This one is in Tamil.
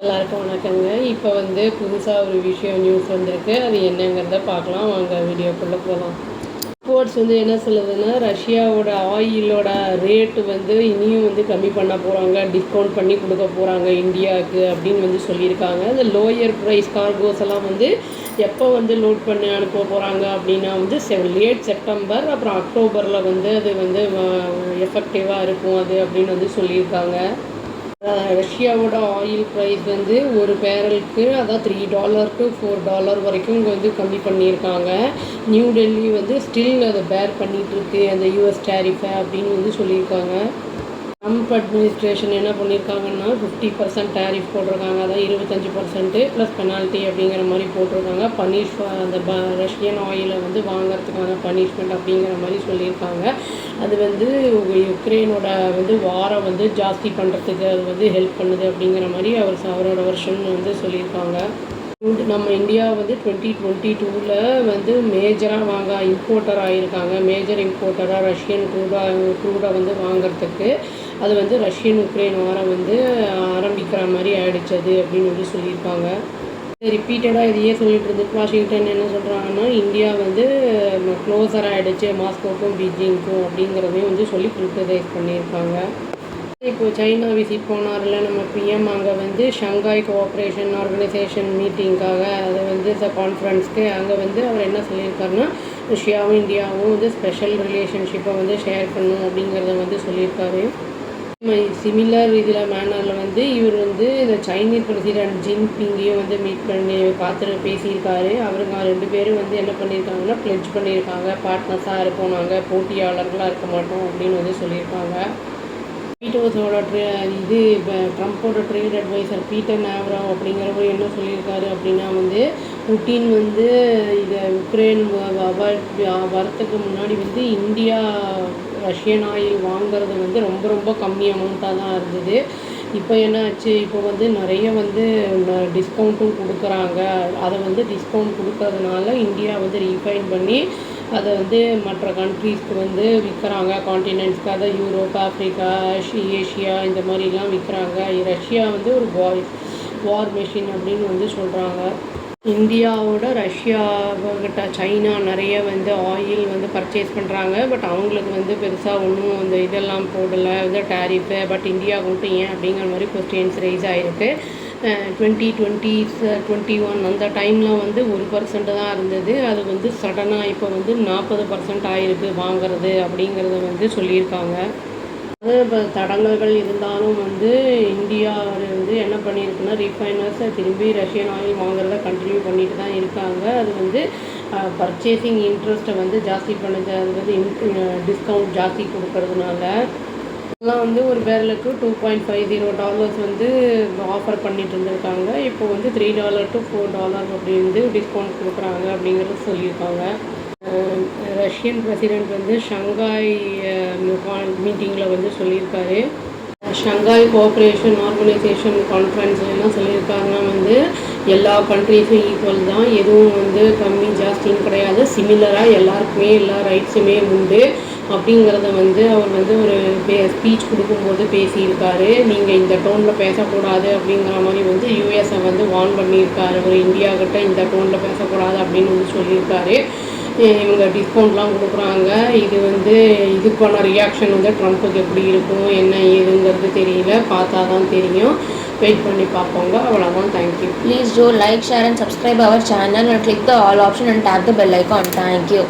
எல்லாருக்கும் வணக்கங்க. இப்போ வந்து புதுசாக ஒரு விஷயம் நியூஸ் வந்திருக்கு. அது என்னங்கிறத பார்க்கலாம் வாங்க, வீடியோக்குள்ளே போகலாம். ரிப்போர்ட்ஸ் வந்து என்ன சொல்லுதுன்னா, ரஷ்யாவோட ஆயிலோட ரேட்டு வந்து இனியும் வந்து கம்மி பண்ண போகிறாங்க, டிஸ்கவுண்ட் பண்ணி கொடுக்க போகிறாங்க இந்தியாவுக்கு அப்படின்னு வந்து சொல்லியிருக்காங்க. இந்த லோயர் ப்ரைஸ் கார்கோஸ் எல்லாம் வந்து எப்போ வந்து லோட் பண்ணி அனுப்ப போகிறாங்க அப்படின்னா வந்து லேட் செப்டம்பர் அப்புறம் அக்டோபரில் வந்து அது வந்து எஃபெக்டிவாக இருக்கும் அது அப்படின்னு வந்து சொல்லியிருக்காங்க. ரஷ்யாவோட ஆயில் ப்ரைஸ் வந்து ஒரு பேரலுக்கு அதான் $3 to $4 வரைக்கும் இங்கே வந்து கம்மி பண்ணியிருக்காங்க. நியூ டெல்லி வந்து ஸ்டில் அதை பேர் பண்ணிகிட்ருக்கு அந்த யூஎஸ் டேரிஃபை அப்படின்னு வந்து சொல்லியிருக்காங்க. ட்ரம்ப் அட்மினிஸ்ட்ரேஷன் என்ன பண்ணியிருக்காங்கன்னா 50% டேரிஃப் போட்டிருக்காங்க. அதான் 25% ப்ளஸ் பெனால்ட்டி அப்படிங்கிற மாதிரி போட்டிருக்காங்க. அந்த ரஷ்யன் ஆயிலை வந்து வாங்கிறதுக்கான பனிஷ்மெண்ட் அப்படிங்கிற மாதிரி சொல்லியிருக்காங்க. அது வந்து யுக்ரைனோட வந்து வாரை வந்து ஜாஸ்தி பண்ணுறதுக்கு அது வந்து ஹெல்ப் பண்ணுது அப்படிங்கிற மாதிரி அவரோட வருஷன் வந்து சொல்லியிருக்காங்க. நம்ம இந்தியா வந்து 2022 வந்து மேஜராக இம்போர்ட்டர் ஆகியிருக்காங்க. மேஜர் இம்போர்ட்டராக ரஷ்யன் க்ரூடை வந்து வாங்கிறதுக்கு அது வந்து ரஷ்யன் உக்ரைன் வாரம் வந்து ஆரம்பிக்கிற மாதிரி ஆயிடுச்சது அப்படின்னு வந்து சொல்லியிருக்காங்க. ரிப்பீட்டடாக இதையே சொல்லிட்டு இருந்துட்டு வாஷிங்டன் என்ன சொல்கிறாங்கன்னா, இந்தியா வந்து க்ளோஸர் ஆகிடுச்சு மாஸ்கோக்கும் பீஜிங்க்கும் அப்படிங்கிறதையும் வந்து சொல்லி கிரிட்டிசைஸ் பண்ணியிருக்காங்க. இப்போது சைனா விசிட் போனார்ல நம்ம பிஎம், அங்கே வந்து ஷங்காய் கோஆப்ரேஷன் ஆர்கனைசேஷன் மீட்டிங்காக அதை வந்து கான்ஃபரன்ஸ்க்கு அங்கே வந்து அவர் என்ன சொல்லியிருக்காருன்னா, ரஷ்யாவும் இந்தியாவும் வந்து ஸ்பெஷல் ரிலேஷன்ஷிப்பை வந்து ஷேர் பண்ணணும் அப்படிங்கிறத வந்து சொல்லியிருக்காரு. சிமிலர் இதில் மேனரில் வந்து இவர் வந்து இந்த சைனீஸ் பிரசிடென்ட் ஜின்பிங்கையும் வந்து மீட் பண்ணி பார்த்துட்டு பேசியிருக்காரு. அவருங்க 2 பேரும் வந்து என்ன பண்ணியிருக்காங்கன்னா ப்ளெட்ஜ் பண்ணியிருக்காங்க, பார்ட்னர்ஸாக இருப்போம், நாங்கள் போட்டியாளர்களாக இருக்க மாட்டோம் அப்படின்னு வந்து சொல்லியிருக்காங்க. ஒயிட் ஹவுஸோட இது இப்போ ட்ரம்ப்போட ட்ரேட் அட்வைசர் பீட்டர் நாவரோ அப்படிங்கிறவர் என்ன சொல்லியிருக்காரு அப்படின்னா வந்து புட்டின் வந்து இதை உக்ரைன் வரத்துக்கு முன்னாடி வந்து இந்தியா ரஷ்யன் ஆயில் வாங்கிறது வந்து ரொம்ப ரொம்ப கம்மி அமௌண்ட்டாக தான் இருந்தது. இப்போ என்ன ஆச்சு, இப்போ வந்து நிறைய வந்து டிஸ்கவுண்ட்டும் கொடுக்குறாங்க. அதை வந்து டிஸ்கவுண்ட் கொடுக்கறதுனால இந்தியா வந்து ரீஃபைன் பண்ணி அதை வந்து மற்ற கண்ட்ரீஸ்க்கு வந்து விற்கிறாங்க. காண்டினென்ட்ஸ்க்கு, அதை யூரோப், ஆஃப்ரிக்கா, ஏஷியா இந்த மாதிரிலாம் விற்கிறாங்க. ரஷ்யா வந்து ஒரு வார் மெஷின் அப்படின்னு வந்து சொல்கிறாங்க. இந்தியாவோட ரஷ்யாவுக்கிட்ட சைனா நிறைய வந்து ஆயில் வந்து பர்ச்சேஸ் பண்ணுறாங்க. பட் அவங்களுக்கு வந்து பெருசாக ஒன்றும் அந்த இதெல்லாம் போடலை வந்து டேரிஃபு. பட் இந்தியாவுக்கு மட்டும் ஏன் அப்படிங்கிற மாதிரி கொஸ்டின்ஸ் ரைஸ் ஆகிருக்கு. 2021 அந்த டைமில் வந்து 1% தான் இருந்தது. அது வந்து சடனாக இப்போ வந்து 40% ஆகிருக்கு வாங்கிறது அப்படிங்கிறத வந்து சொல்லியிருக்காங்க. இப்போ தடங்கல்கள் இருந்தாலும் வந்து இந்தியா வந்து என்ன பண்ணியிருக்குன்னா ரீஃபைனர்ஸை திரும்பி ரஷ்யன் ஆயில் வாங்குறத கண்டினியூ பண்ணிட்டு தான் இருக்காங்க. அது வந்து பர்ச்சேசிங் இன்ட்ரெஸ்ட்டை வந்து ஜாஸ்தி பண்ணுது. அது வந்து டிஸ்கவுண்ட் ஜாஸ்தி கொடுக்கறதுனால இதெல்லாம் வந்து ஒரு பேரலுக்கு $2.50 வந்து ஆஃபர் பண்ணிட்டு இருந்திருக்காங்க. இப்போ வந்து $3 to $4 அப்படி வந்து டிஸ்கவுண்ட் கொடுக்குறாங்க அப்படிங்கிறது சொல்லியிருக்காங்க. ரஷ்யன் பிரசிடெண்ட் வந்து ஷங்காய் மீட்டிங்கில் வந்து சொல்லியிருக்காரு. ஷங்காய் கோஆப்ரேஷன் ஆர்கனைசேஷன் கான்ஃபரன்ஸில் என்ன சொல்லியிருக்காங்கன்னா வந்து எல்லா கண்ட்ரீஸும் ஈக்குவல் தான், எதுவும் வந்து கம்மி ஜாஸ்தின்னு கிடையாது, சிமிலராக எல்லாருக்குமே எல்லா ரைட்ஸுமே உண்டு அப்படிங்கிறத வந்து அவர் வந்து ஒரு ஸ்பீச் கொடுக்கும்போது பேசியிருக்காரு. நீங்கள் இந்த டோனில் பேசக்கூடாது அப்படிங்கிற மாதிரி வந்து யூஎஸை வந்து வார்ன் பண்ணியிருக்காரு. ஒரு இந்தியாக்கிட்ட இந்த டோனில் பேசக்கூடாது அப்படின்னு வந்து சொல்லியிருக்காரு. இவங்க டிஸ்கவுண்ட்லாம் கொடுக்குறாங்க. இது வந்து இதுக்கான ரியாக்ஷன் வந்து ட்ரம்ப்புக்கு எப்படி இருக்கும் என்ன ஏதுங்கிறது தெரியல, பார்த்தா தான் தெரியும். வெயிட் பண்ணி பார்ப்போங்க. அவ்வளோதான். Thank you. Please do like, share and subscribe our channel and click the all option and tap the bell icon. Thank you.